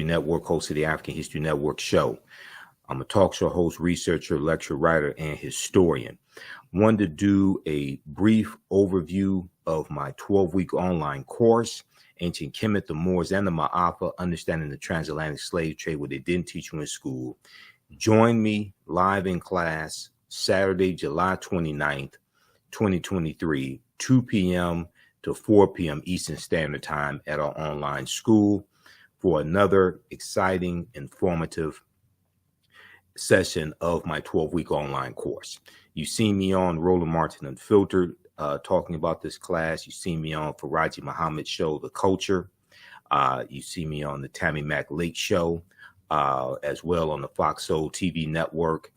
Network, host of the African History Network show. I'm a talk show host, researcher, lecturer, writer, and historian. Wanted to do a brief overview of my 12-week online course, Ancient Kemet, the Moors, and the Maafa, Understanding the Transatlantic Slave Trade, what they didn't teach you in school. Join me live in class Saturday, July 29th, 2023, 2 p.m. to 4 p.m. Eastern Standard Time at our online school for another exciting, informative session of my 12-week online course. You see me on Roland Martin Unfiltered talking about this class. You see me on Faraji Muhammad's show, The Culture. You see me on the Tammy Mack Lake Show, as well on the Fox Soul TV network.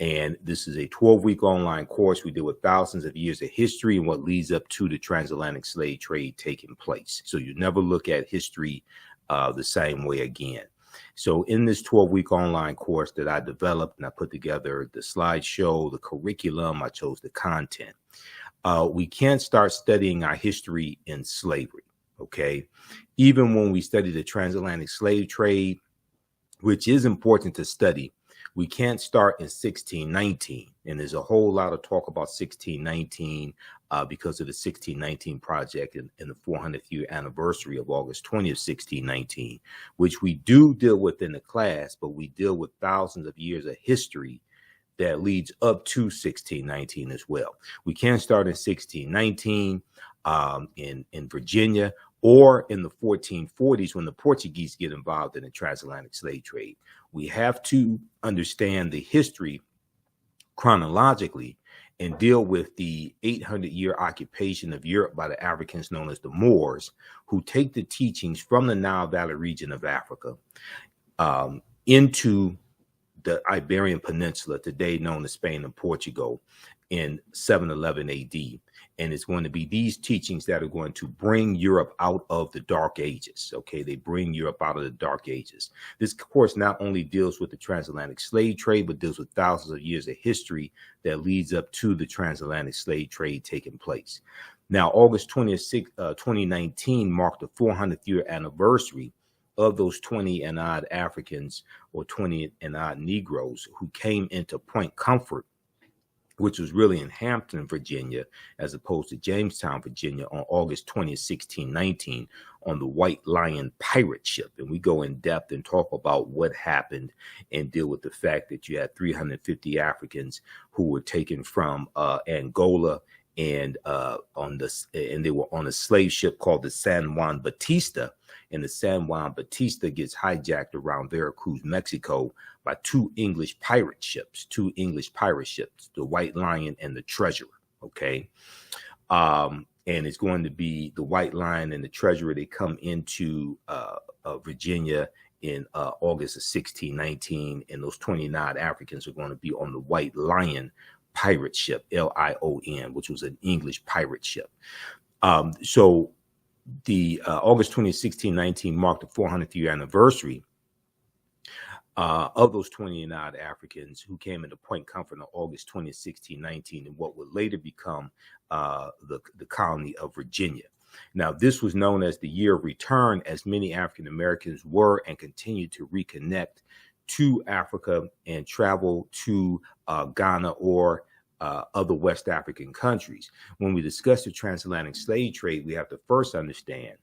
And this is a 12-week online course. We deal with thousands of years of history and what leads up to the transatlantic slave trade taking place. So you never look at history the same way again. So in this 12-week online course that I developed and I put together the slideshow, the curriculum, I chose the content. We can't start studying our history in slavery, okay? Even when we study the transatlantic slave trade, which is important to study, we can't start in 1619. And there's a whole lot of talk about 1619 because of the 1619 project and the 400th year anniversary of August 20th, 1619, which we do deal with in the class, but we deal with thousands of years of history that leads up to 1619 as well. We can't start in 1619 in Virginia or in the 1440s when the Portuguese get involved in the transatlantic slave trade. We have to understand the history chronologically and deal with the 800-year occupation of Europe by the Africans known as the Moors, who take the teachings from the Nile Valley region of Africa into the Iberian Peninsula, today known as Spain and Portugal, in 711 AD. And it's going to be these teachings that are going to bring Europe out of the Dark Ages. Okay, they bring Europe out of the Dark Ages. This course not only deals with the transatlantic slave trade, but deals with thousands of years of history that leads up to the transatlantic slave trade taking place. Now, August 20th, 2019 marked the 400th year anniversary of those 20 and odd Africans or 20 and odd Negroes who came into Point Comfort, which was really in Hampton, Virginia, as opposed to Jamestown, Virginia, on August 20th, 1619, on the White Lion pirate ship. And we go in depth and talk about what happened and deal with the fact that you had 350 Africans who were taken from Angola and they were on a slave ship called the San Juan Bautista. And the San Juan Bautista gets hijacked around Veracruz, Mexico, by two English pirate ships, the White Lion and the Treasurer, okay? And it's going to be the White Lion and the Treasurer. They come into Virginia in August of 1619, and those 29 Africans are going to be on the White Lion pirate ship, Lion, which was an English pirate ship. So the August 20th, 1619 marked the 400th year anniversary of those 29 Africans who came into Point Comfort on August 20th, 1619, and what would later become the colony of Virginia. Now, this was known as the year of return, as many African Americans were and continue to reconnect to Africa and travel to Ghana or other West African countries. When we discuss the transatlantic slave trade, we have to first understand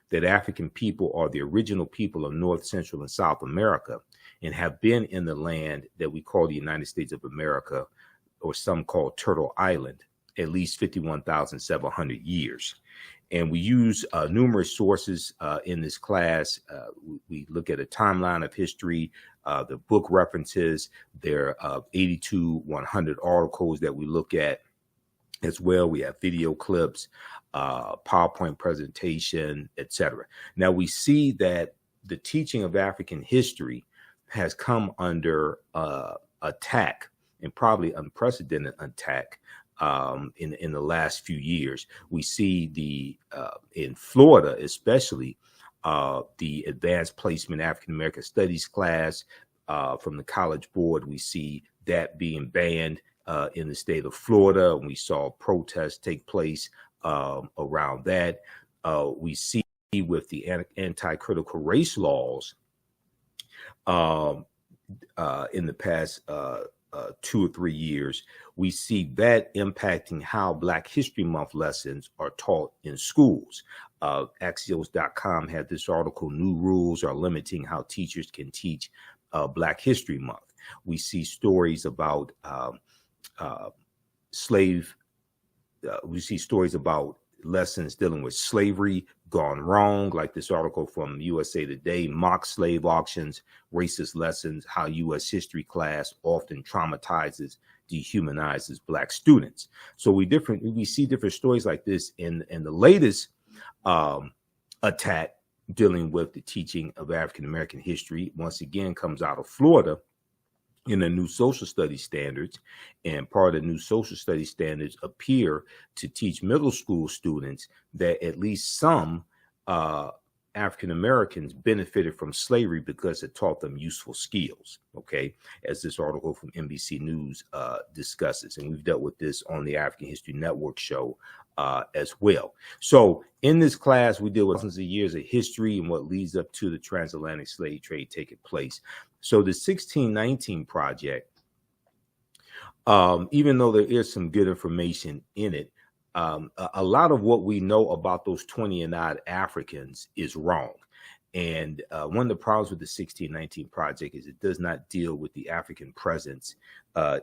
that African people are the original people of North, Central, and South America and have been in the land that we call the United States of America, or some call Turtle Island, at least 51,700 years. And we use numerous sources in this class. We look at a timeline of history, the book references. There are 100 articles that we look at as well. We have video clips, PowerPoint presentation, etc. Now we see that the teaching of African history has come under attack, and probably unprecedented attack, in the last few years. We see in Florida, especially, the advanced placement African American studies class from the College Board. We see that being banned in the state of Florida. And we saw protests take place around that. We see with the anti-critical race laws in the past 2 or 3 years. We see that impacting how Black History Month lessons are taught in schools. Axios.com had this article, New Rules Are Limiting How Teachers Can Teach Black History Month. We see stories about we see stories about lessons dealing with slavery gone wrong, like this article from USA Today, mock slave auctions, racist lessons, how U.S. history class often traumatizes, dehumanizes Black students. So we see different stories like this in the latest attack dealing with the teaching of African American history, once again comes out of Florida in the new social studies standards. And part of the new social studies standards appear to teach middle school students that at least some African Americans benefited from slavery because it taught them useful skills, okay, as this article from NBC News discusses. And we've dealt with this on the African History Network show as well. So in this class, we deal with thousands of years of history and what leads up to the transatlantic slave trade taking place. So the 1619 project, even though there is some good information in it, a lot of what we know about those 20 and odd Africans is wrong. And one of the problems with the 1619 project is it does not deal with the African presence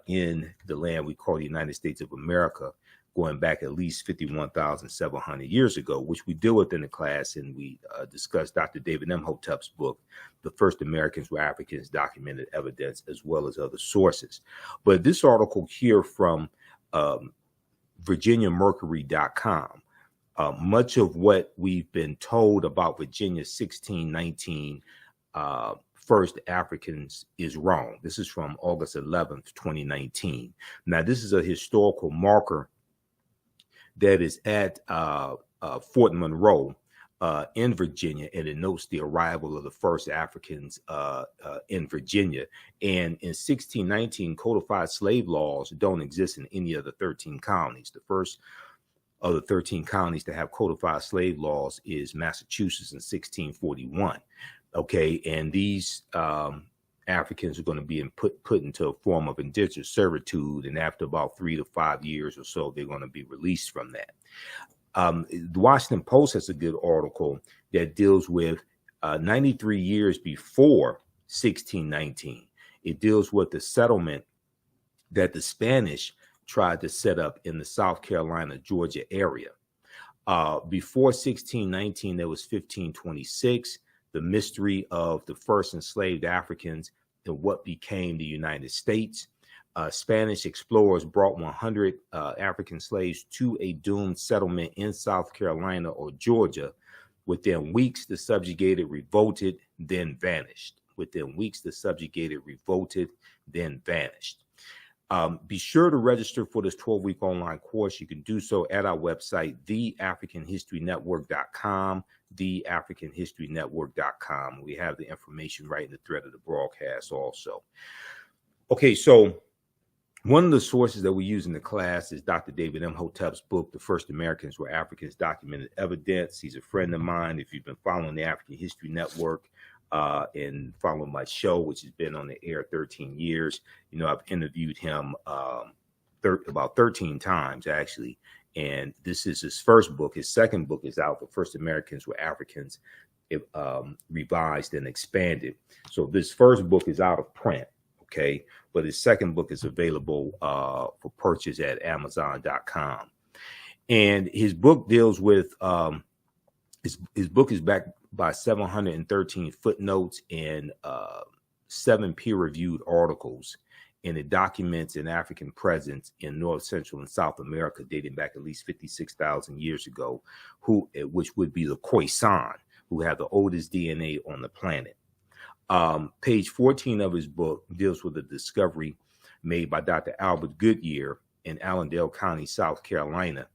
in the land we call the United States of America, going back at least 51,700 years ago, which we deal with in the class. And we discussed Dr. David Imhotep's book, The First Americans Were Africans, Documented Evidence, as well as other sources. But this article here from VirginiaMercury.com, much of what we've been told about Virginia 1619 first Africans is wrong. This is from August 11th, 2019. Now, this is a historical marker that is at Fort Monroe in Virginia, and it notes the arrival of the first Africans in Virginia. And in 1619, codified slave laws don't exist in any of the 13 colonies. The first of the 13 colonies to have codified slave laws is Massachusetts in 1641. Okay, and these Africans are going to be put into a form of indentured servitude, and after about 3 to 5 years or so, they're going to be released from that. The Washington Post has a good article that deals with 93 years before 1619. It deals with the settlement that the Spanish tried to set up in the South Carolina, Georgia area. Before 1619, there was 1526, the mystery of the first enslaved Africans in what became the United States. Spanish explorers brought 100 African slaves to a doomed settlement in South Carolina or Georgia. Within weeks, the subjugated revolted, then vanished. Within weeks, the subjugated revolted, then vanished. Be sure to register for this 12-week online course. You can do so at our website, theafricanhistorynetwork.com, theafricanhistorynetwork.com. We have the information right in the thread of the broadcast also. Okay, so one of the sources that we use in the class is Dr. David Imhotep's book, The First Americans Were Africans, Documented Evidence. He's a friend of mine. If you've been following the African History Network and following my show, which has been on the air 13 years, you know, I've interviewed him about 13 times, actually. And this is his first book. His second book is out, The First Americans Were Africans, revised and expanded. So this first book is out of print. Okay, but his second book is available for purchase at Amazon.com. And his book deals with his book is backed by 713 footnotes and 7 peer-reviewed articles, and it documents an African presence in North, Central, and South America dating back at least 56,000 years ago, which would be the Khoisan, who have the oldest DNA on the planet. Page 14 of his book deals with a discovery made by Dr. Albert Goodyear in Allendale County, South Carolina,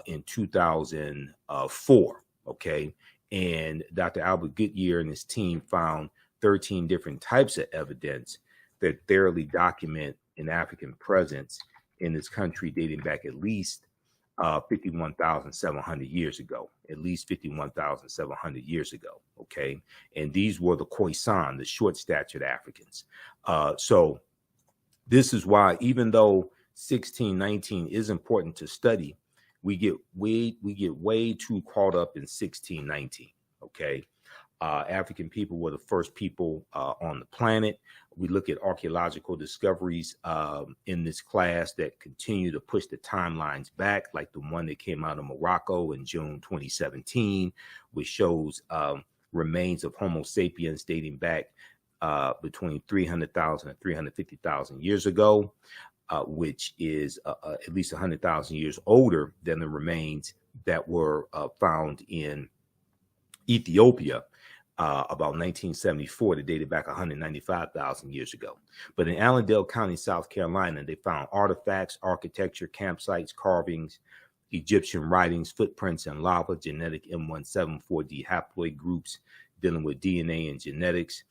in 2004. Okay. And Dr. Albert Goodyear and his team found 13 different types of evidence that thoroughly document an African presence in this country dating back at least 51,700 years ago, at least 51,700 years ago. Okay. And these were the Khoisan, the short statured Africans. So this is why, even though 1619 is important to study, we get way too caught up in 1619. Okay. African people were the first people on the planet. We look at archaeological discoveries in this class that continue to push the timelines back, like the one that came out of Morocco in June 2017, which shows remains of Homo sapiens dating back between 300,000 and 350,000 years ago, which is at least 100,000 years older than the remains that were found in Ethiopia about 1974, that dated back 195,000 years ago. But in Allendale County, South Carolina, they found artifacts, architecture, campsites, carvings, Egyptian writings, footprints in lava, genetic M174D haploid groups dealing with DNA and genetics,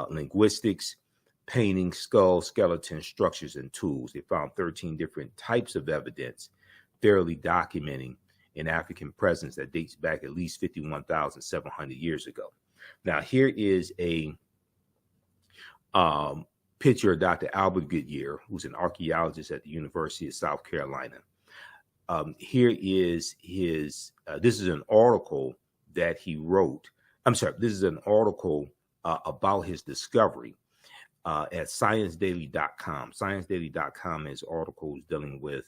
linguistics, paintings, skulls, skeletons, structures, and tools. They found 13 different types of evidence, thoroughly documenting an African presence that dates back at least 51,700 years ago. Now, here is a picture of Dr. Albert Goodyear, who's an archaeologist at the University of South Carolina. Here is his, this is an article that he wrote. I'm sorry, this is an article about his discovery at ScienceDaily.com. ScienceDaily.com has articles dealing with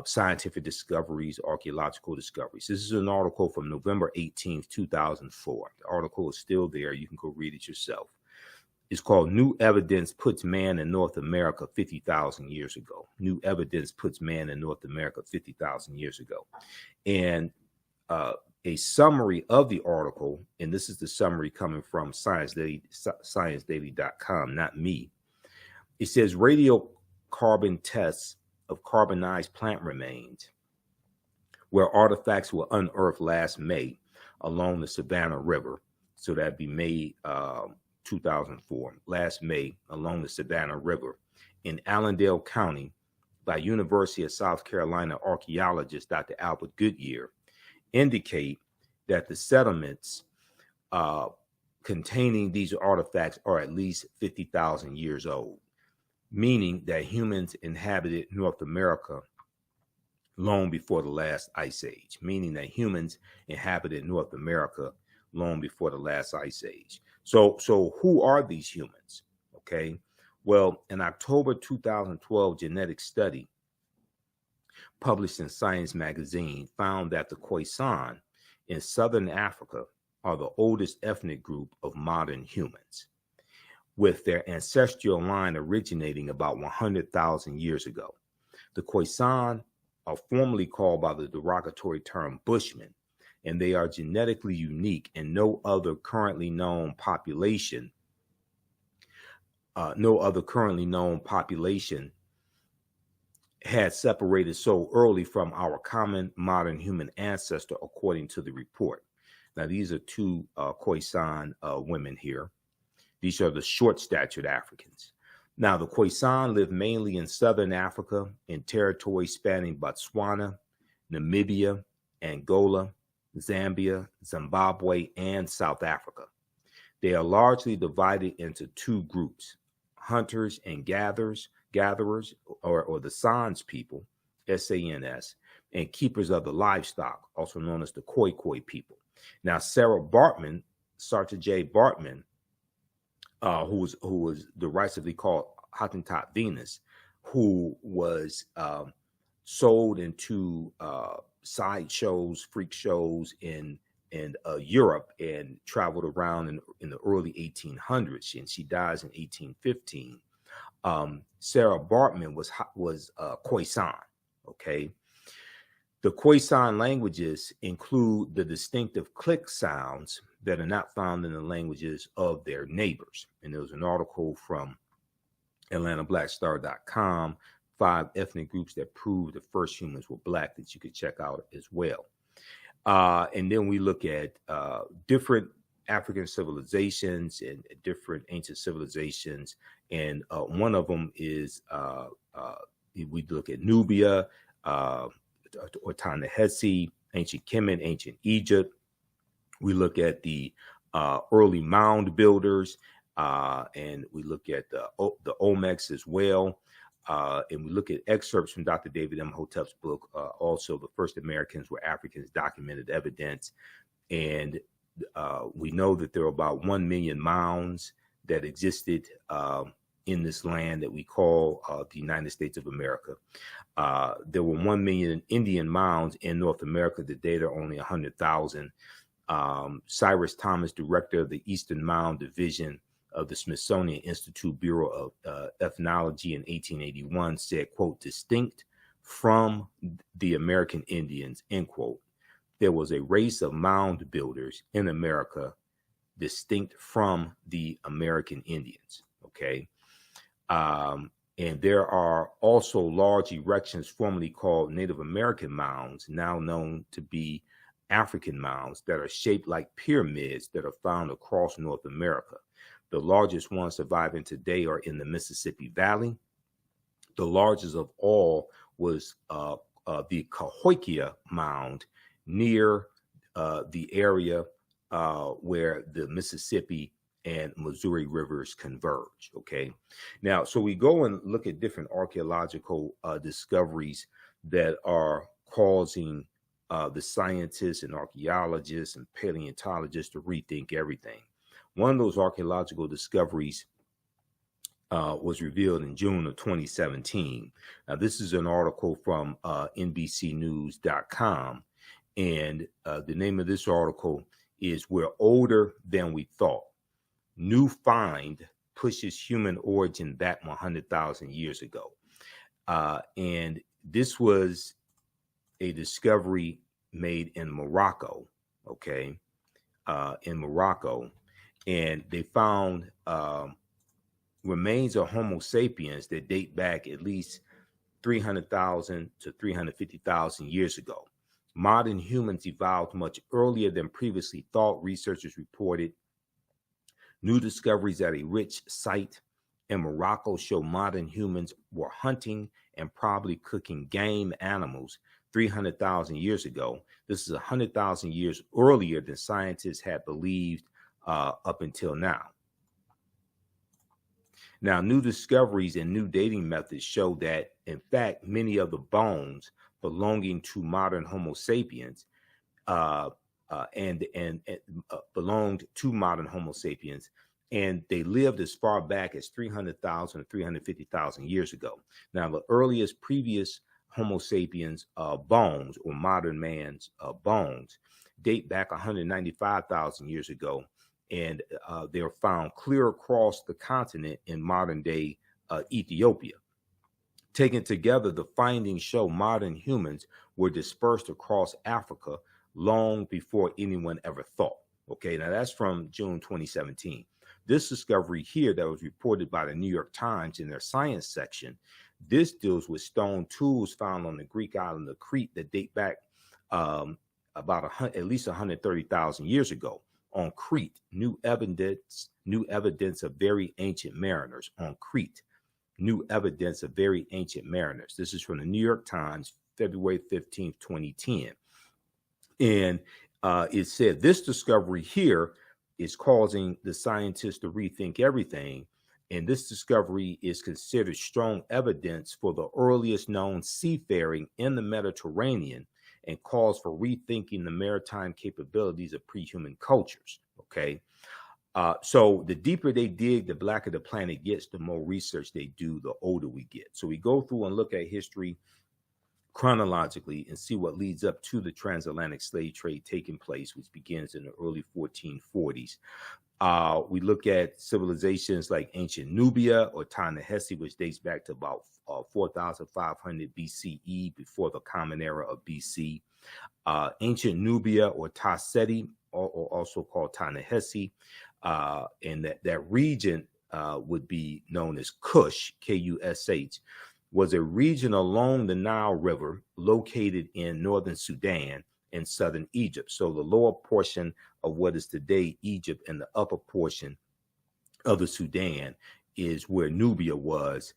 scientific discoveries, archaeological discoveries. This is an article from November 18th, 2004. The article is still there. You can go read it yourself. It's called New Evidence Puts Man in North America 50,000 Years Ago. New Evidence Puts Man in North America 50,000 years ago. And a summary of the article, and this is the summary coming from ScienceDaily.com, not me. It says radiocarbon tests of carbonized plant remains, where artifacts were unearthed last May along the Savannah River. So that'd be May 2004, last May along the Savannah River in Allendale County by University of South Carolina archaeologist Dr. Albert Goodyear, indicate that the settlements containing these artifacts are at least 50,000 years old, meaning that humans inhabited North America long before the last ice age, meaning that humans inhabited North America long before the last ice age. So who are these humans? Okay. Well, an October 2012 genetic study published in Science magazine found that the Khoisan in Southern Africa are the oldest ethnic group of modern humans, with their ancestral line originating about 100,000 years ago. The Khoisan are formally called by the derogatory term Bushmen, and they are genetically unique, and no other currently known population had separated so early from our common modern human ancestor, according to the report. Now, these are two Khoisan women here. These are the short-statured Africans. Now, the Khoisan live mainly in southern Africa in territories spanning Botswana, Namibia, Angola, Zambia, Zimbabwe, and South Africa. They are largely divided into two groups: hunters and gatherers, or the Sans people, S-A-N-S, and keepers of the livestock, also known as the Khoi people. Now, Sarta J. Bartman, who was derisively called Hottentot Venus, who was sold into side shows, freak shows in Europe, and traveled around in the early 1800s, and she dies in 1815. Sarah Bartman was Khoisan. Okay. The Khoisan languages include the distinctive click sounds that are not found in the languages of their neighbors. And there was an article from AtlantaBlackStar.com, 5 ethnic groups that proved the first humans were Black, that you could check out as well. And then we look at different African civilizations and different ancient civilizations. And one of them is, we look at Nubia, or Ta-Nehisi, ancient Kemet, ancient Egypt. We look at the early mound builders, and we look at the Olmecs as well. And we look at excerpts from Dr. David M. Hotep's book, also The First Americans Were Africans, Documented Evidence. And we know that there are about 1 million mounds that existed in this land that we call the United States of America. There were 1 million Indian mounds in North America. Today, there are only 100,000. Cyrus Thomas, director of the Eastern Mound Division of the Smithsonian Institute Bureau of Ethnology in 1881, said, quote, distinct from the American Indians, end quote. There was a race of mound builders in America distinct from the American Indians, okay? And there are also large erections formerly called Native American mounds, now known to be African mounds, that are shaped like pyramids that are found across North America. The largest ones surviving today are in the Mississippi Valley. The largest of all was the Cahokia Mound near the area where the Mississippi and Missouri rivers converge, okay? Now, so we go and look at different archaeological discoveries that are causing the scientists and archaeologists and paleontologists to rethink everything. One of those archaeological discoveries was revealed in June of 2017. Now, this is an article from NBCnews.com, and the name of this article is We're Older Than We Thought. New find pushes human origin back 100,000 years ago. And this was a discovery made in Morocco, okay, in Morocco. And they found remains of Homo sapiens that date back at least 300,000 to 350,000 years ago. Modern humans evolved much earlier than previously thought, researchers reported. New discoveries at a rich site in Morocco show modern humans were hunting and probably cooking game animals 300,000 years ago. This is 100,000 years earlier than scientists had believed up until now. Now, new discoveries and new dating methods show that, in fact, many of the bones belonging to modern Homo sapiens belonged to modern Homo sapiens, and they lived as far back as 300,000 or 350,000 years ago. Now, the earliest previous Homo sapiens bones, or modern man's bones, date back 195,000 years ago, and they're found clear across the continent in modern-day Ethiopia. Taken together, the findings show modern humans were dispersed across Africa long before anyone ever thought. Okay, now that's from June 2017. This discovery here that was reported by the New York Times in their science section, this deals with stone tools found on the Greek island of Crete that date back at least 130,000 years ago. On Crete, new evidence of very ancient mariners. On Crete, new evidence of very ancient mariners. This is from the New York Times, February 15th, 2010. And it said this discovery here is causing the scientists to rethink everything. And this discovery is considered strong evidence for the earliest known seafaring in the Mediterranean and calls for rethinking the maritime capabilities of pre-human cultures, okay? So the deeper they dig, the blacker the planet gets, the more research they do, the older we get. So we go through and look at history chronologically and see what leads up to the transatlantic slave trade taking place, which begins in the early 1440s. We look at civilizations like ancient Nubia or Ta-Nehisi, which dates back to about 4,500 BCE, before the Common Era of BC. Ancient Nubia or Ta-Seti, or also called Ta-Nehisi, and that region would be known as Kush, K-U-S-H, was a region along the Nile River located in northern Sudan and southern Egypt. So the lower portion of what is today Egypt and the upper portion of the Sudan is where Nubia was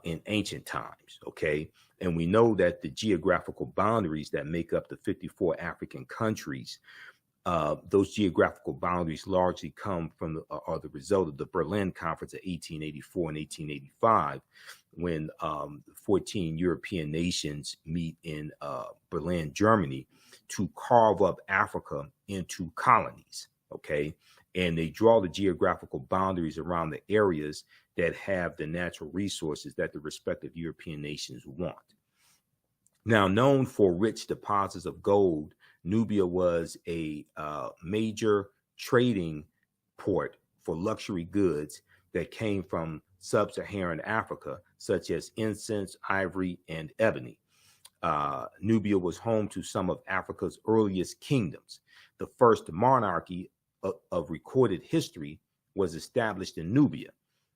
in ancient times, okay? And we know that the geographical boundaries that make up the 54 African countries, those geographical boundaries largely come from are the result of the Berlin Conference of 1884 and 1885, when 14 European nations meet in Berlin, Germany, to carve up Africa into colonies, okay? And they draw the geographical boundaries around the areas that have the natural resources that the respective European nations want. Now, known for rich deposits of gold, Nubia was a major trading port for luxury goods that came from sub-Saharan Africa, such as incense, ivory, and ebony. Nubia was home to some of Africa's earliest kingdoms. The first monarchy of recorded history was established in Nubia.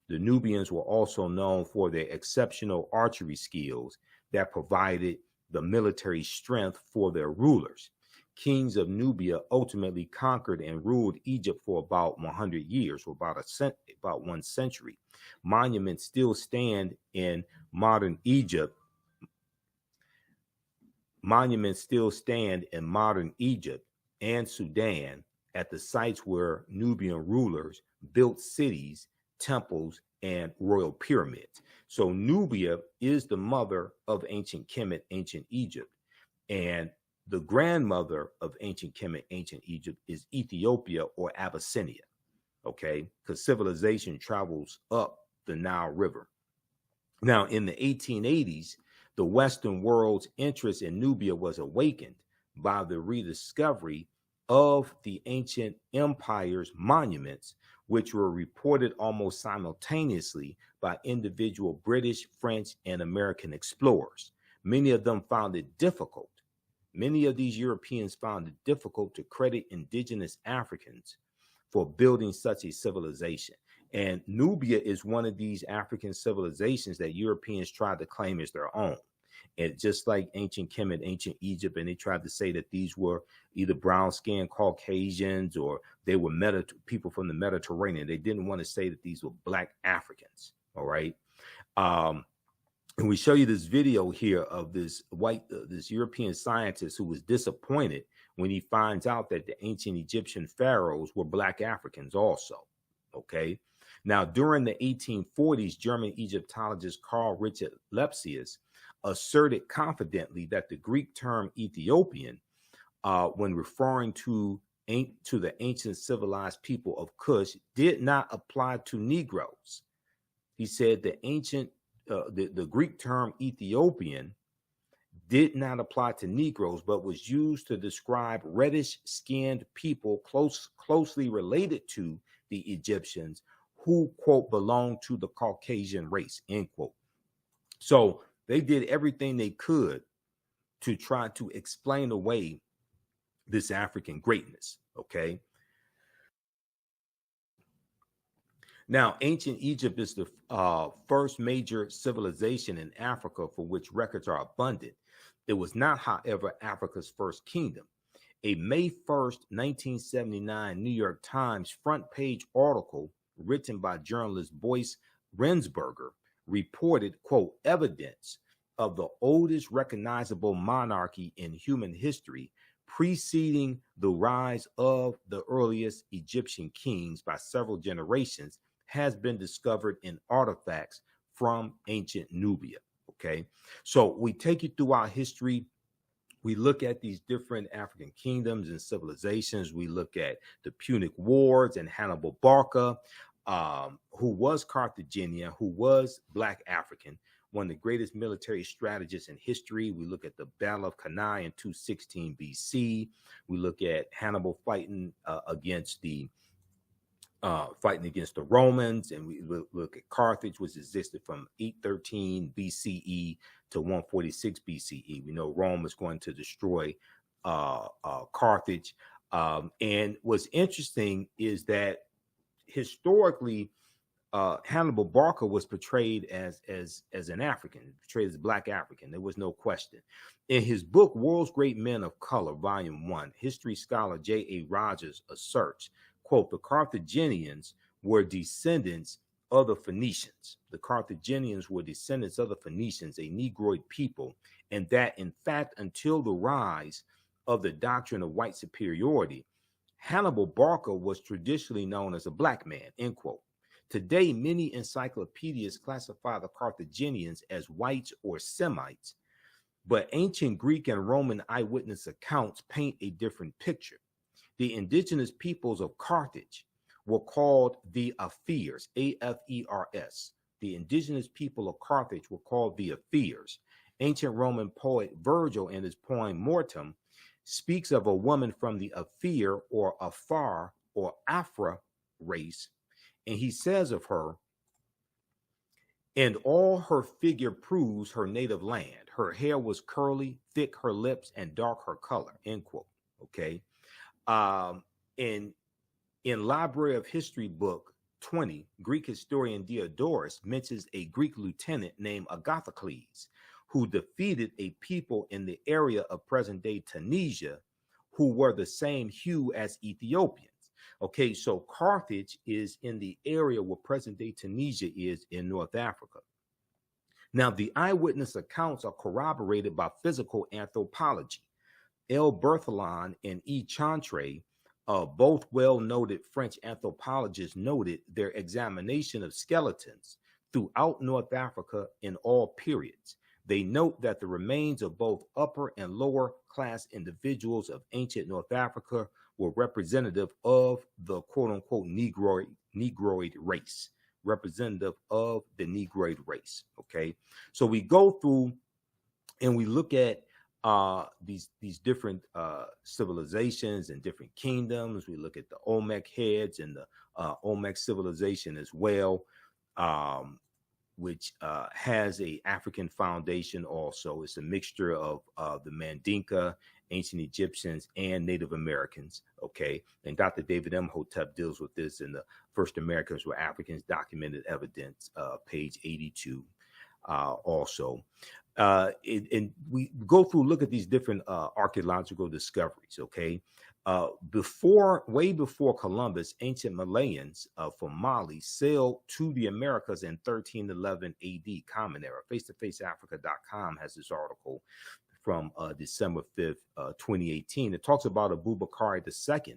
The Nubians were also known for their exceptional archery skills that provided the military strength for their rulers. Kings of Nubia ultimately conquered and ruled Egypt for about 100 years, or about 1 century. Monuments still stand in modern Egypt. Monuments still stand in modern Egypt and Sudan at the sites where Nubian rulers built cities, temples, and royal pyramids. So Nubia is the mother of ancient Kemet, ancient Egypt. And the grandmother of ancient Kemet, ancient Egypt, is Ethiopia or Abyssinia, okay? Because civilization travels up the Nile River. Now, in the 1880s, the Western world's interest in Nubia was awakened by the rediscovery of the ancient empire's monuments, which were reported almost simultaneously by individual British, French, and American explorers. Many of them found it difficult. Many of these Europeans found it difficult to credit indigenous Africans for building such a civilization. And Nubia is one of these African civilizations that Europeans tried to claim as their own. And just like ancient Kemet, ancient Egypt, and they tried to say that these were either brown-skinned Caucasians or they were people from the Mediterranean. They didn't want to say that these were Black Africans, all right? And we show you this video here of this this European scientist who was disappointed when he finds out that the ancient Egyptian pharaohs were Black Africans also, okay? Now, during the 1840s, German Egyptologist Carl Richard Lepsius asserted confidently that the Greek term Ethiopian, when referring to the ancient civilized people of Kush, did not apply to Negroes. He said the Greek term Ethiopian did not apply to Negroes, but was used to describe reddish-skinned people closely related to the Egyptians who, quote, belonged to the Caucasian race, end quote. So they did everything they could to try to explain away this African greatness, okay? Now, ancient Egypt is the first major civilization in Africa for which records are abundant. It was not, however, Africa's first kingdom. A May 1st, 1979 New York Times front page article written by journalist Boyce Rensberger reported, quote, evidence of the oldest recognizable monarchy in human history preceding the rise of the earliest Egyptian kings by several generations has been discovered in artifacts from ancient Nubia, okay? So we take you through our history. We look at these different African kingdoms and civilizations. We look at the Punic Wars and Hannibal Barca, who was Carthaginian, who was Black African, one of the greatest military strategists in history. We look at the Battle of Cannae in 216 BC. We look at Hannibal fighting against the Romans, and we look at Carthage, which existed from 813 BCE to 146 BCE. We know Rome was going to destroy Carthage. And what's interesting is that historically, Hannibal Barca was portrayed as an African, portrayed as Black African. There was no question. In his book, World's Great Men of Color, Volume 1, history scholar J.A. Rogers asserts, quote, the Carthaginians were descendants of the Phoenicians. The Carthaginians were descendants of the Phoenicians, a Negroid people, and that, in fact, until the rise of the doctrine of white superiority, Hannibal Barca was traditionally known as a black man, end quote. Today, many encyclopedias classify the Carthaginians as whites or Semites, but ancient Greek and Roman eyewitness accounts paint a different picture. The indigenous peoples of Carthage were called the Afers, A-F-E-R-S. The indigenous people of Carthage were called the Afers. Ancient Roman poet Virgil, in his poem Mortem, speaks of a woman from the Afer or Afar or Afra race, and he says of her, and all her figure proves her native land. Her hair was curly, thick her lips, and dark her color, end quote. Okay. In Library of History book 20, Greek historian Diodorus mentions a Greek lieutenant named Agathocles, who defeated a people in the area of present-day Tunisia who were the same hue as Ethiopians. Okay, so Carthage is in the area where present-day Tunisia is in North Africa. Now, the eyewitness accounts are corroborated by physical anthropology. L. Berthelon and E. Chantre, both well-noted French anthropologists, noted their examination of skeletons throughout North Africa in all periods. They note that the remains of both upper and lower class individuals of ancient North Africa were representative of the quote-unquote Negroid race, representative of the Negroid race. Okay, so we go through and we look at these different civilizations and different kingdoms. We look at the Olmec heads and the Olmec civilization as well, which has a African foundation also. It's a mixture of the Mandinka, ancient Egyptians, and Native Americans, okay? And Dr. David M. Hotep deals with this in the First Americans Were Africans, Documented Evidence, page 82 also. And we go through, look at these different archaeological discoveries, okay? Way before Columbus, ancient Malayans from Mali sailed to the Americas in 1311 AD, Common Era. FaceToFaceAfrica.com has this article from December 5th, 2018. It talks about Abubakar II,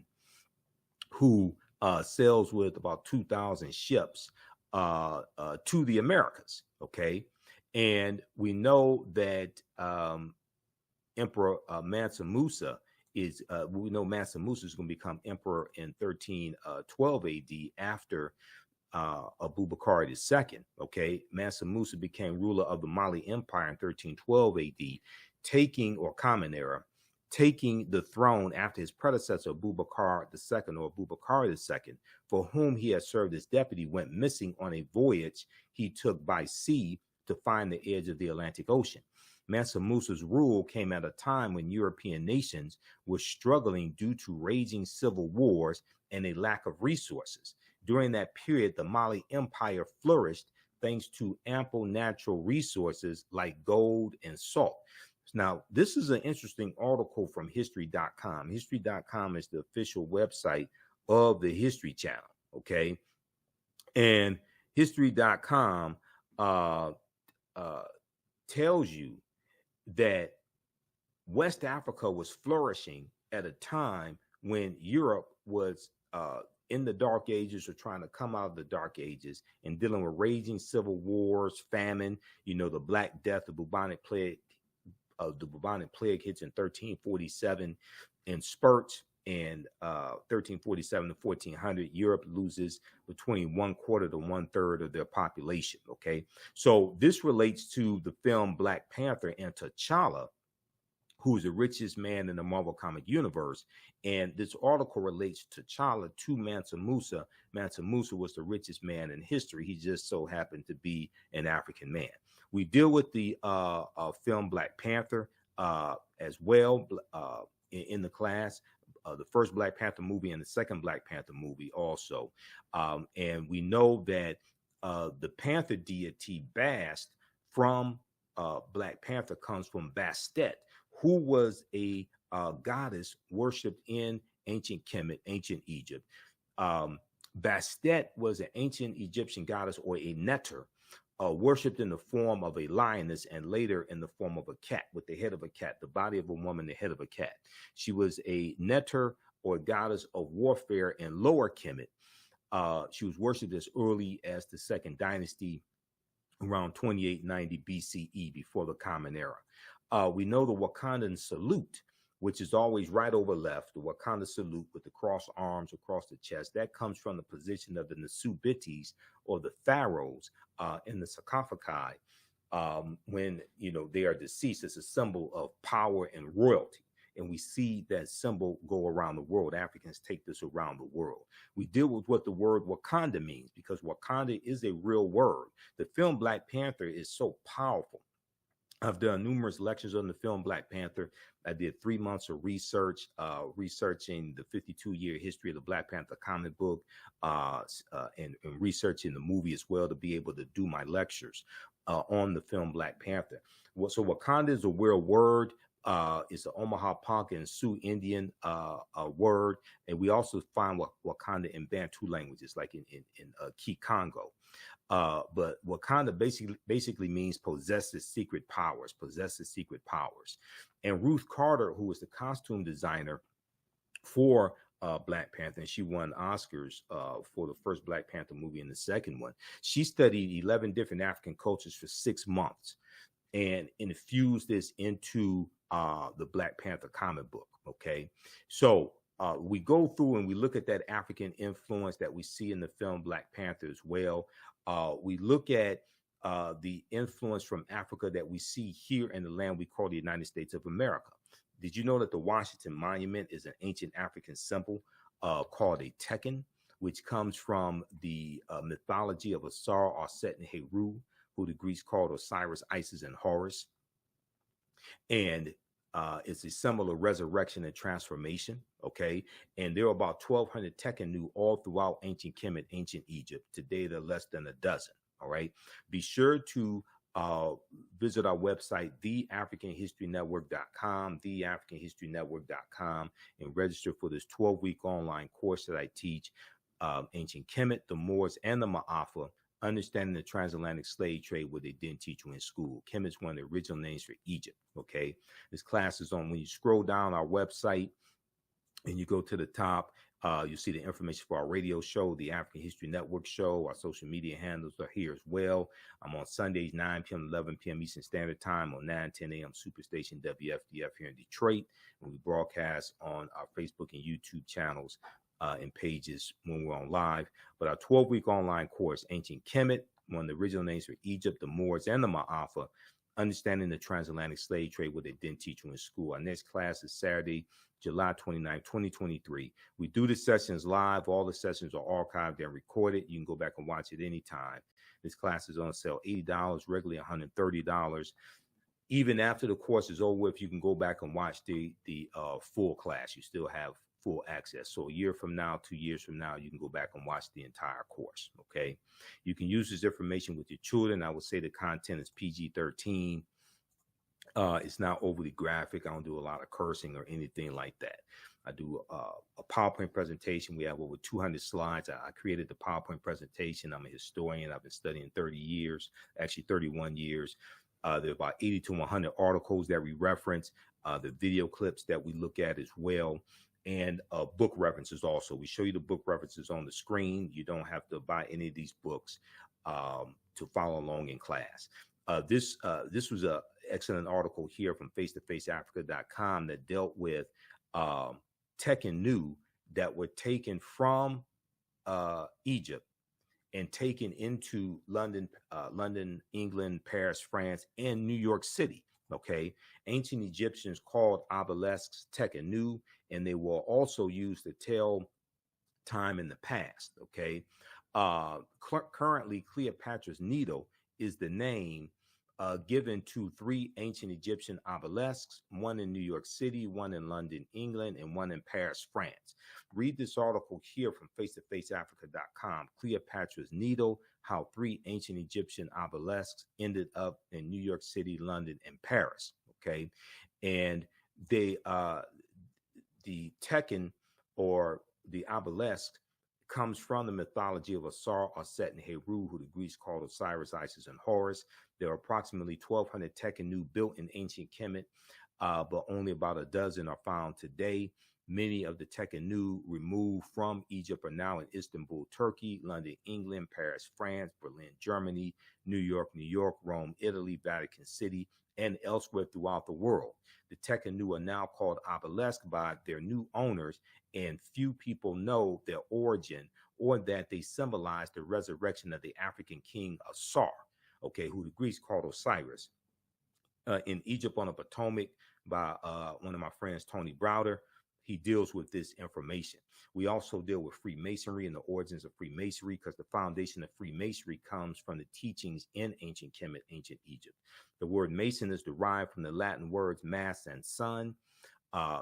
who sails with about 2,000 ships to the Americas, okay? And we know that Emperor Mansa Musa we know Mansa Musa is going to become emperor in 1312 AD after Abubakar II. Okay, Mansa Musa became ruler of the Mali Empire in 1312 AD, taking the throne after his predecessor Abubakar II, or Abubakar II, for whom he had served as deputy, went missing on a voyage he took by sea to find the edge of the Atlantic Ocean. Mansa Musa's rule came at a time when European nations were struggling due to raging civil wars and a lack of resources. During that period, the Mali Empire flourished thanks to ample natural resources like gold and salt. Now, this is an interesting article from History.com. History.com is the official website of the History Channel, okay? And History.com tells you that West Africa was flourishing at a time when Europe was in the Dark Ages, or trying to come out of the Dark Ages, and dealing with raging civil wars, famine, the Black Death, the bubonic plague. The bubonic plague hits in 1347 in spurts, and 1347 to 1400, Europe loses between 1/4 to 1/3 of their population. Okay, so this relates to the film Black Panther and T'Challa, who's the richest man in the Marvel comic universe. And this article relates T'Challa to Mansa Musa. Mansa Musa was the richest man in history. He just so happened to be an African man. We deal with the film Black Panther as well in the class. The first Black Panther movie and the second Black Panther movie also. And we know that the Panther deity Bast from Black Panther comes from Bastet, who was a goddess worshipped in ancient Kemet, ancient Egypt. Bastet was an ancient Egyptian goddess or a Netcher, worshipped in the form of a lioness and later in the form of a cat, with the head of a cat, the body of a woman, the head of a cat. She was a Netcher or goddess of warfare in Lower Kemet. She was worshipped as early as the Second Dynasty, around 2890 BCE, before the Common Era. We know the Wakandan salute, which is always right over left, the Wakanda salute with the cross arms across the chest. That comes from the position of the Nasubites, or the pharaohs, in the sarcophagi when they are deceased. It's a symbol of power and royalty. And we see that symbol go around the world. Africans take this around the world. We deal with what the word Wakanda means, because Wakanda is a real word. The film Black Panther is so powerful. I've done numerous lectures on the film Black Panther. I did 3 months of research, researching the 52-year history of the Black Panther comic book, and researching the movie as well, to be able to do my lectures on the film Black Panther. So Wakanda is a real word. It's an Omaha, Ponca Sioux Indian word, and we also find Wakanda in Bantu languages, like in Kikongo. But Wakanda basically means possesses secret powers, And Ruth Carter, who was the costume designer for Black Panther, and she won Oscars for the first Black Panther movie and the second one. She studied 11 different African cultures for 6 months and infused this into the Black Panther comic book. Okay, so we go through and we look at that African influence that we see in the film Black Panther as well. We look at the influence from Africa that we see here in the land we call the United States of America. Did you know that the Washington Monument is an ancient African symbol called a Tekhen, which comes from the mythology of Asar, Aset, and Heru, who the Greeks called Osiris, Isis, and Horus. And it's a symbol of resurrection and transformation, okay? And there are about 1,200 Tekhen all throughout ancient Kemet, ancient Egypt. Today, there are less than a dozen, all right? Be sure to visit our website, theafricanhistorynetwork.com, theafricanhistorynetwork.com, and register for this 12-week online course that I teach, ancient Kemet, the Moors, and the Maafa, understanding the transatlantic slave trade, what they didn't teach you in school. Kemet is one of the original names for Egypt, okay? This class is on, when you scroll down our website and you go to the top, you'll see the information for our radio show, the African History Network show. Our social media handles are here as well. I'm on Sundays, 9 p.m. 11 p.m. Eastern Standard Time on 9:10 a.m. Superstation WFDF here in Detroit. And we broadcast on our Facebook and YouTube channels and pages when we're on live. But our 12-week online course, Ancient Kemet, one of the original names for Egypt, the Moors, and the Maafa, understanding the transatlantic slave trade, what they didn't teach you in school. Our next class is Saturday, July 29, 2023. We do the sessions live. All the sessions are archived and recorded. You can go back and watch it anytime. This class is on sale $80, regularly $130. Even after the course is over with, you can go back and watch the full class. You still have full access. So a year from now, 2 years from now, you can go back and watch the entire course, okay? You can use this information with your children. I would say the content is PG-13. It's not overly graphic. I don't do a lot of cursing or anything like that. I do a PowerPoint presentation. We have over 200 slides. I created the PowerPoint presentation. I'm a historian. I've been studying 30 years, actually 31 years. There are about 80 to 100 articles that we reference, the video clips that we look at as well, and book references also. We show you the book references on the screen. You don't have to buy any of these books to follow along in class. This was an excellent article here from face-to-faceafrica.com that dealt with Tekhen that were taken from Egypt and taken into London, England, Paris, France, and New York City. Okay, ancient Egyptians called obelisks Tekhen, and they were also used to tell time in the past. Okay, currently Cleopatra's Needle is the name given to 3 ancient Egyptian obelisks, one in New York City, one in London, England, and one in Paris, France. Read this article here from face-to-faceafrica.com, Cleopatra's Needle, how 3 ancient Egyptian obelisks ended up in New York City, London, and Paris, okay? And they, the Tekhen, or the obelisk, comes from the mythology of Asar, Aset, and Heru, who the Greeks called Osiris, Isis, and Horus. There are approximately 1,200 Tekhen built in ancient Kemet, but only about a dozen are found today. Many of the Tekhen removed from Egypt are now in Istanbul, Turkey, London, England, Paris, France, Berlin, Germany, New York, Rome, Italy, Vatican City, and elsewhere throughout the world. The Tekhen are now called Obelisk by their new owners, and few people know their origin or that they symbolize the resurrection of the African king Asar, okay, who the Greeks called Osiris. In Egypt on the Potomac by one of my friends, Tony Browder. He deals with this information. We also deal with Freemasonry and the origins of Freemasonry, because the foundation of Freemasonry comes from the teachings in ancient Kemet, ancient Egypt. The word Mason is derived from the Latin words mass and sun.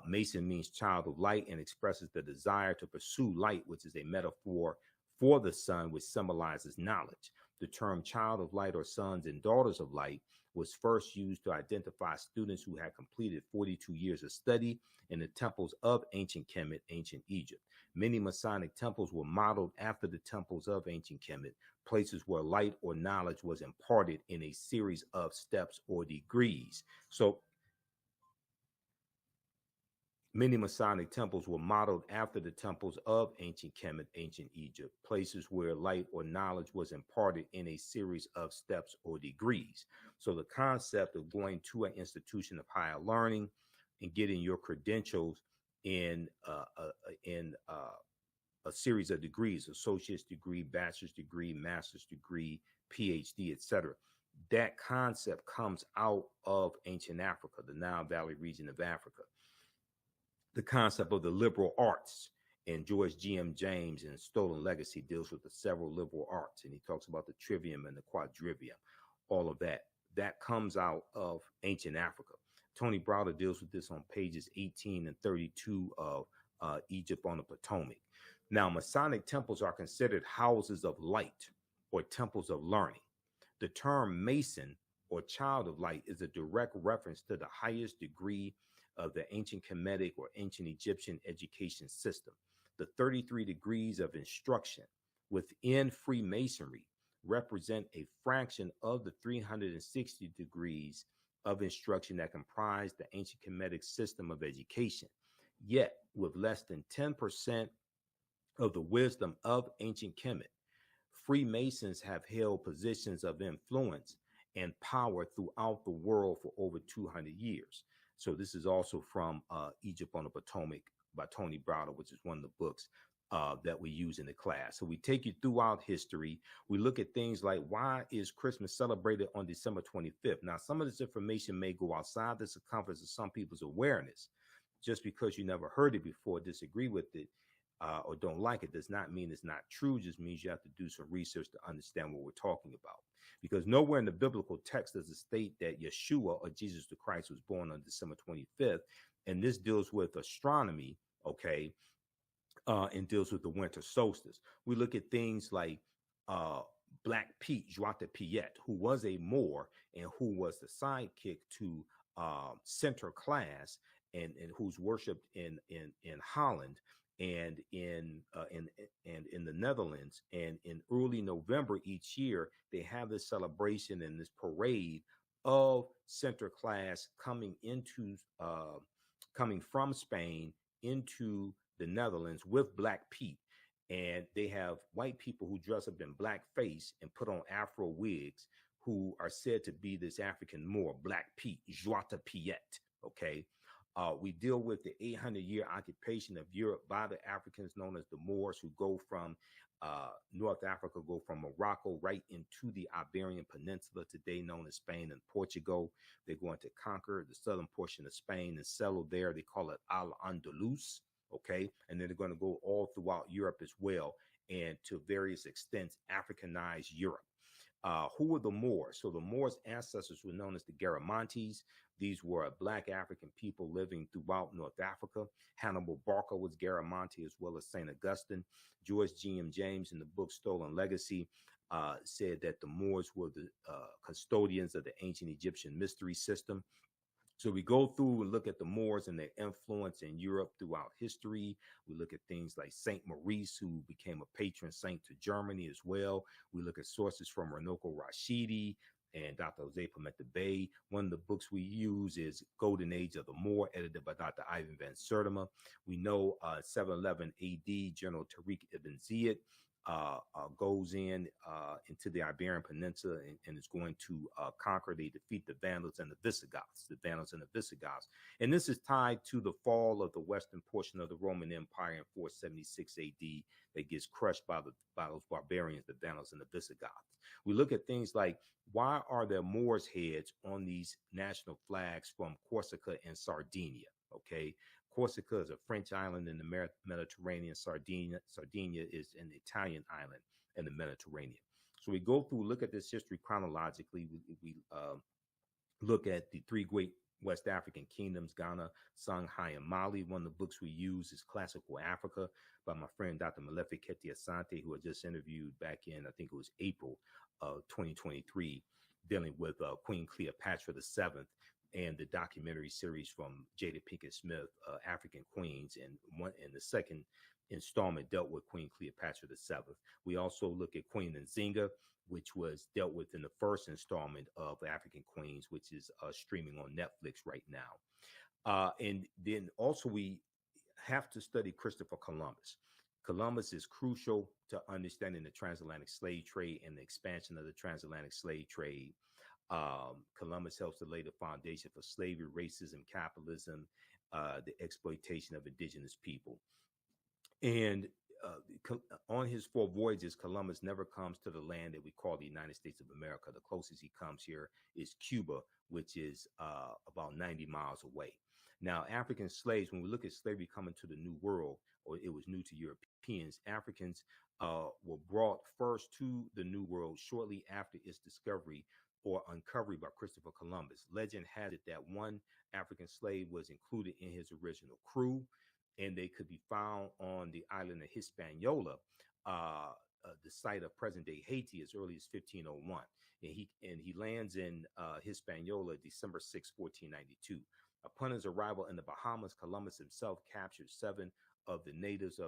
Mason means child of light and expresses the desire to pursue light, which is a metaphor for the sun, which symbolizes knowledge. The term child of light or sons and daughters of light was first used to identify students who had completed 42 years of study in the temples of ancient Kemet, ancient Egypt. Many Masonic temples were modeled after the temples of ancient Kemet, places where light or knowledge was imparted in a series of steps or degrees. So many Masonic temples were modeled after the temples of ancient Kemet, ancient Egypt, places where light or knowledge was imparted in a series of steps or degrees. So the concept of going to an institution of higher learning and getting your credentials in a series of degrees, associate's degree, bachelor's degree, master's degree, PhD, etc. That concept comes out of ancient Africa, the Nile Valley region of Africa. The concept of the liberal arts, and George G.M. James in Stolen Legacy deals with the several liberal arts, and he talks about the trivium and the quadrivium, all of that. That comes out of ancient Africa. Tony Browder deals with this on pages 18 and 32 of Egypt on the Potomac. Now, Masonic temples are considered houses of light or temples of learning. The term Mason or child of light is a direct reference to the highest degree of the ancient Kemetic or ancient Egyptian education system. The 33 degrees of instruction within Freemasonry represent a fraction of the 360 degrees of instruction that comprise the ancient Kemetic system of education. Yet, with less than 10% of the wisdom of ancient Kemet, Freemasons have held positions of influence and power throughout the world for over 200 years. So this is also from Egypt on the Potomac by Tony Browder, which is one of the books that we use in the class. So we take you throughout history. We look at things like, why is Christmas celebrated on December 25th? Now, some of this information may go outside the circumference of some people's awareness. Just because you never heard it before, disagree with it, or don't like it, does not mean it's not true. Just means you have to do some research to understand what we're talking about. Because nowhere in the biblical text does it state that Yeshua or Jesus the Christ was born on December 25th. And this deals with astronomy, okay, and deals with the winter solstice. We look at things like Black Pete, Joata Piet, who was a Moor and who was the sidekick to Sinterklaas, and who's worshipped in Holland and in the Netherlands. And in early November each year, they have this celebration and this parade of Sinterklaas coming from Spain into the Netherlands with Black Pete. And they have white people who dress up in blackface and put on Afro wigs, who are said to be this African Moor, Black Pete, Joata Piet, okay? We deal with the 800-year occupation of Europe by the Africans known as the Moors, who go from North Africa, go from Morocco right into the Iberian Peninsula, today known as Spain and Portugal. They're going to conquer the southern portion of Spain and settle there. They call it Al-Andalus, okay? And then they're going to go all throughout Europe as well, and to various extents Africanize Europe. Who were the Moors? So the Moors' ancestors were known as the Garamantes. These were Black African people living throughout North Africa. Hannibal Barca was Garamantes, as well as St. Augustine. George G.M. James, in the book Stolen Legacy, said that the Moors were the custodians of the ancient Egyptian mystery system. So we go through and look at the Moors and their influence in Europe throughout history. We look at things like Saint Maurice, who became a patron saint to Germany as well. We look at sources from Ranoko Rashidi and Dr. Jose Pimenta Bay. One of the books we use is Golden Age of the Moor, edited by Dr. Ivan Van Sertima. We know 711 AD, General Tariq ibn Ziyad goes into the Iberian Peninsula and is going to conquer. They defeat the Vandals and the Visigoths, And this is tied to the fall of the western portion of the Roman Empire in 476 AD that gets crushed by those barbarians, the Vandals and the Visigoths. We look at things like, why are there Moors' heads on these national flags from Corsica and Sardinia? Okay. Corsica is a French island in the Mediterranean. Sardinia is an Italian island in the Mediterranean. So we go through, look at this history chronologically. We look at the three great West African kingdoms, Ghana, Songhai, and Mali. One of the books we use is Classical Africa by my friend Dr. Malefi Keti Asante, who I just interviewed back in, I think it was April of 2023, dealing with Queen Cleopatra VII. And the documentary series from Jada Pinkett Smith, African Queens, and the second installment dealt with Queen Cleopatra VII. We also look at Queen Nzinga, which was dealt with in the first installment of African Queens, which is streaming on Netflix right now. And then also we have to study Christopher Columbus. Columbus is crucial to understanding the transatlantic slave trade and the expansion of the transatlantic slave trade. Columbus helps to lay the foundation for slavery, racism, capitalism, the exploitation of indigenous people. And on his 4 voyages, Columbus never comes to the land that we call the United States of America. The closest he comes here is Cuba, which is about 90 miles away. Now, African slaves, when we look at slavery coming to the New World, or it was new to Europeans, Africans were brought first to the New World shortly after its discovery or uncovery by Christopher Columbus. Legend has it that one African slave was included in his original crew, and they could be found on the island of Hispaniola, the site of present-day Haiti, as early as 1501. And he lands in Hispaniola December 6, 1492. Upon his arrival in the Bahamas, Columbus himself captured 7 of the natives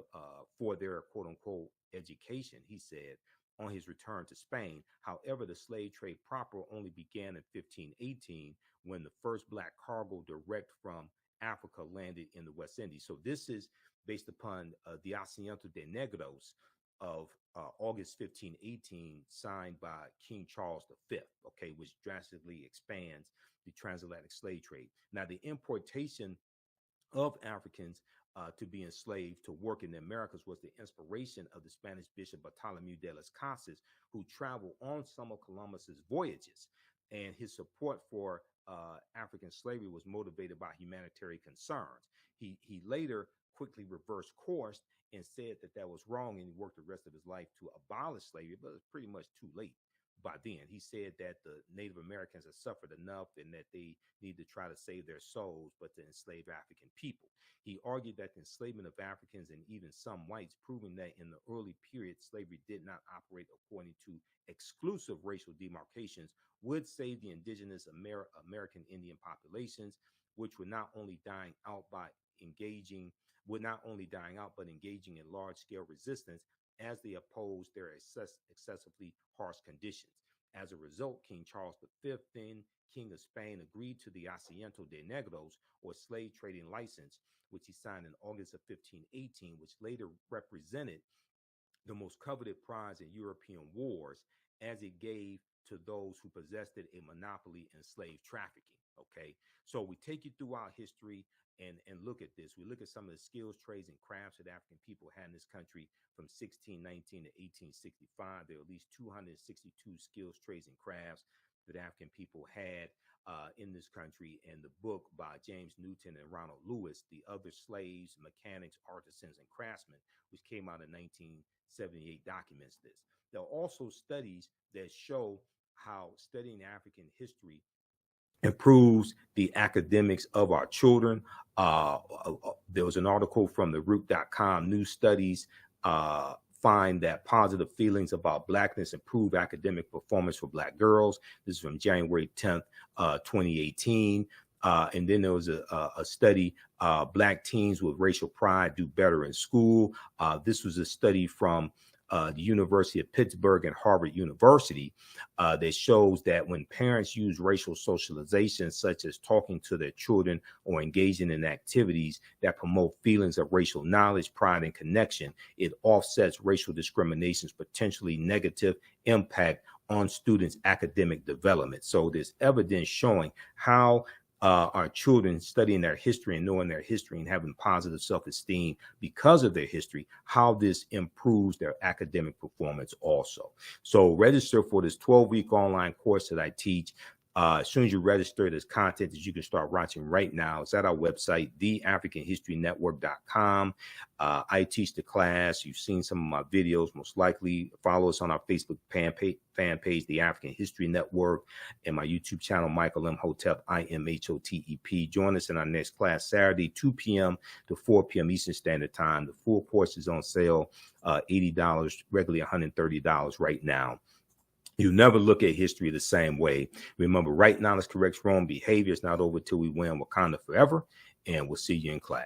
for their quote-unquote education, he said, on his return to Spain. However, the slave trade proper only began in 1518, when the first black cargo direct from Africa landed in the West Indies. So this is based upon the Asiento de Negros of August 1518, signed by King Charles V, okay, which drastically expands the transatlantic slave trade. Now, the importation of Africans to be enslaved to work in the Americas was the inspiration of the Spanish Bishop Bartolomeu de las Casas, who traveled on some of Columbus's voyages. And his support for African slavery was motivated by humanitarian concerns. He later quickly reversed course and said that was wrong, and he worked the rest of his life to abolish slavery, but it was pretty much too late by then. He said that the Native Americans had suffered enough and that they need to try to save their souls, but to enslave African people. He argued that the enslavement of Africans and even some whites, proving that in the early period, slavery did not operate according to exclusive racial demarcations, would save the indigenous American Indian populations, which were not only dying out but engaging in large-scale resistance as they opposed their excessively harsh conditions. As a result, King Charles V, then King of Spain, agreed to the Asiento de Negros, or slave trading license, which he signed in August of 1518, which later represented the most coveted prize in European wars, as it gave to those who possessed it a monopoly in slave trafficking. Okay, so we take you throughout history and look at this. We look at some of the skills, trades, and crafts that African people had in this country from 1619 to 1865. There were at least 262 skills, trades, and crafts that African people had in this country. And the book by James Newton and Ronald Lewis, The Other Slaves, Mechanics, Artisans, and Craftsmen, which came out in 1978, documents this. There are also studies that show how studying African history improves the academics of our children. There was an article from the root.com. New studies find that positive feelings about Blackness improve academic performance for Black girls. This is from January 10th, 2018. And then there was a study, Black teens with racial pride do better in school. This was a study from the University of Pittsburgh and Harvard University that shows that when parents use racial socialization, such as talking to their children or engaging in activities that promote feelings of racial knowledge, pride, and connection, it offsets racial discrimination's potentially negative impact on students' academic development. So there's evidence showing how our children studying their history and knowing their history and having positive self-esteem because of their history, how this improves their academic performance also. So register for this 12-week online course that I teach. As soon as you register, there's content that you can start watching right now. It's at our website, theafricanhistorynetwork.com. I teach the class. You've seen some of my videos, most likely. Follow us on our Facebook fan page, The African History Network, and my YouTube channel, Michael M. Hotep, IMHOTEP. Join us in our next class, Saturday, 2 p.m. to 4 p.m. Eastern Standard Time. The full course is on sale, $80, regularly $130 right now. You never look at history the same way. Remember, right knowledge corrects wrong behavior. It's not over till we win Wakanda forever. And we'll see you in class.